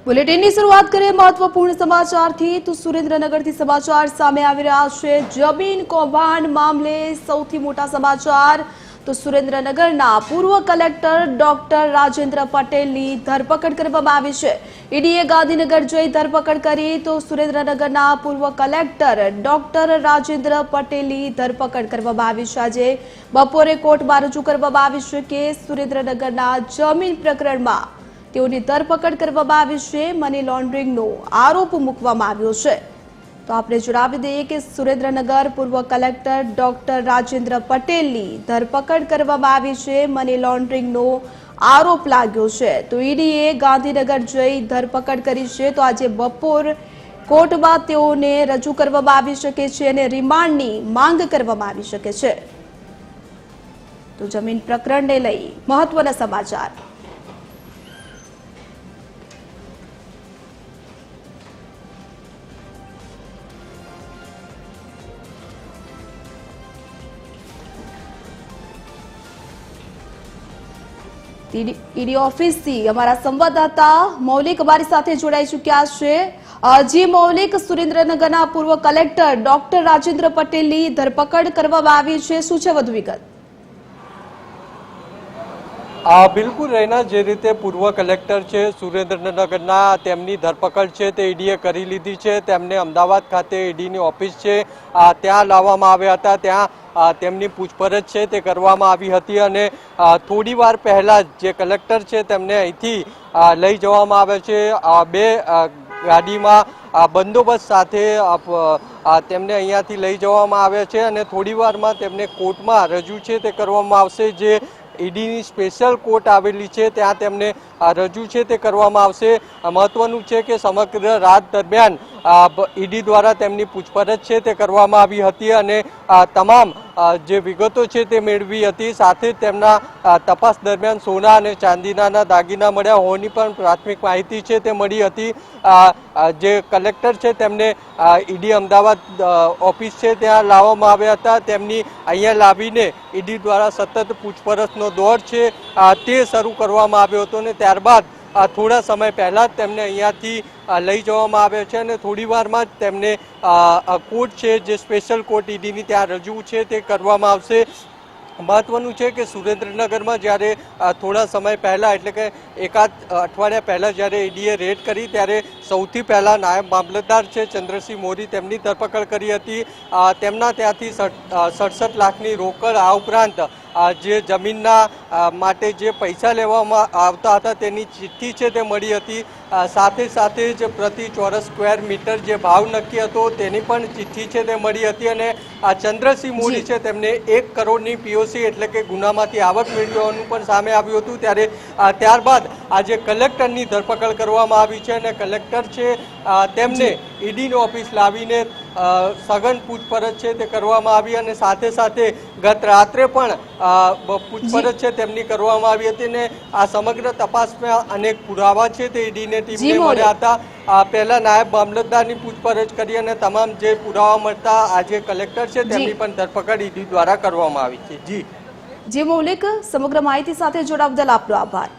બુલેટિનની શરૂઆત કરીએ મહત્વપૂર્ણ સમાચારથી તો સુરેન્દ્રનગરથી સમાચાર સામે આવી રહ્યા છે। જમીન કૌભાંડ મામલે સૌથી મોટા સમાચાર તો સુરેન્દ્રનગરના પૂર્વ કલેક્ટર ડોક્ટર રાજેન્દ્ર પટેલની ધરપકડ કરવામાં આવી છે। ઈડીએ ગાંધીનગર જઈ ધરપકડ કરી તો સુરેન્દ્રનગરના પૂર્વ કલેક્ટર ડોક્ટર રાજેન્દ્ર પટેલની ધરપકડ કરવામાં આવી છે। આજે બપોરે કોર્ટમાં રજૂ કરવામાં આવી છે કે સુરેન્દ્રનગરના જમીન પ્રકરણમાં તેઓની ધરપકડ કરવામાં આવી છે। મની લોન્ડરિંગનો આરોપ મૂકવામાં આવ્યો છે। તો આપણે જણાવી દઈએ કે સુરેન્દ્રનગર પૂર્વ કલેક્ટર ડોક્ટર રાજેન્દ્ર પટેલની ધરપકડ કરવામાં આવી છે। મની લોન્ડરિંગનો આરોપ લાગ્યો છે। તો ઈડીએ ગાંધીનગર જઈ ધરપકડ કરી છે। તો આજે બપોર કોર્ટમાં તેઓને રજૂ કરવામાં આવી શકે છે અને રિમાન્ડની માંગ કરવામાં આવી શકે છે। તો જમીન પ્રકરણને લઈ મહત્વના સમાચાર। ईडी ऑफिस थी हमारा संवाददाता मौलिक हमारी साथे जोड़ाई चुक्या छे। जी मौलिक, सुरेन्द्रनगरना पूर्व कलेक्टर डॉक्टर राजेंद्र पटेलनी धरपकड़ करवामां आवी छे, शुं छे वधु विगत? बिल्कुल रहीना जे रीते पूर्व कलेक्टर है सुरेन्द्रनगरना तेमनी धरपकड़ है ते ईडीए करी लीधी है। तेमने अमदावाद खाते ईडीनी ऑफिस है त्यां लाववामां आव्या हता। त्यां तेमनी पूछपरछ है ते करवामां आवी हती अने थोड़ी वार पहला जे कलेक्टर है तेमने अहींथी लई जवामां आवे छे। बे गाड़ीमां बंदोबस्त साथे तेमने अहींयाथी लई जवामां आवे छे अने थोड़ी वारमां तेमने कोर्टमां रजू छे ते करवामां आवशे। जे ईडीनी स्पेशल कोर्ट आवेली है त्यां तेमने रजू है ते करवामां आवशे। महत्वनुं छे के समग्र रात दरमियान ईडी द्वारा तेमनी पूछपरछ है ते करवामां आवी हती अने तमाम जे विगतो छे ते मेळवी हती। साथे तेमना तपास दरमियान सोना अने चांदीना दागीना मळ्या होवानी पण प्राथमिक माहिती छे ते मळी हती। जे कलेक्टर छे तेमने ईडी अमदावाद ऑफिस छे त्यां लाववामां आव्या हता। तेमनी अहींया लावीने ईडी द्वारा सतत पूछपरछनो दौर छे ते शरू करवामां आव्यो हतो ने त्यारबाद थोड़ा समय पहला तेमने अहींयाथी लई जवामां आवे छे अने थोड़ी वारमां ज तेमने कोर्ट छे जे स्पेशल कोर्ट ईडीनी त्यां रजू छे ते करवामां आवशे। महत्वनुं छे के सुरेन्द्रनगरमां ज्यारे थोड़ा समय पहला एटले के एकाद अठवाडिया पहला ज्यारे ईडीए रेड करी त्यारे सौथी पहला नायब मामलतदार छे चंद्रसिंह मोरी तेमनी धरपकड़ करी हती। तेमना त्यांथी 67 लाखनी रोकड़ आ उपरांत जे जमीनना माटे जे पैसा लेवामां आवता हता तेनी चिठ्ठी छे ते मळी हती। साथे साथे ज प्रति चौरस स्क्वेर मीटर जे भाव नक्की हतो तेनी पण चिठ्ठी छे ते मळी हती अने चंद्रसिंह मोरी छे तेमने 1 करोड़नी पीओसी एटले के गुनामांथी आवक मेळवी होवानुं पण सामे आव्युं हतुं। त्यारे त्यारबाद आज कलेक्टरनी धरपकड़ करवामां आवी छे अने कलेक्टर छे तेमने ईडीनी ऑफिस लावीने सघन पूछपरछ छे ते करवामां आवी अने साथे साथे गत रात्रे पण पूछपरछ छे तेमनी करवामां आवी हती ने आ समग्र तपासमां अनेक पुरावा छे ते ईडीने टीमने मळ्या हता। पहला नायब मामलतदारनी पूछपरछ करी अने तमाम जे पुरावा मळता आज कलेक्टर छे तेमनी पण धरपकड़ ईडी द्वारा करवामां आवी छे। जी मौलिक, समग्र माहिती साथे जोडावा बदल आपनो आभार।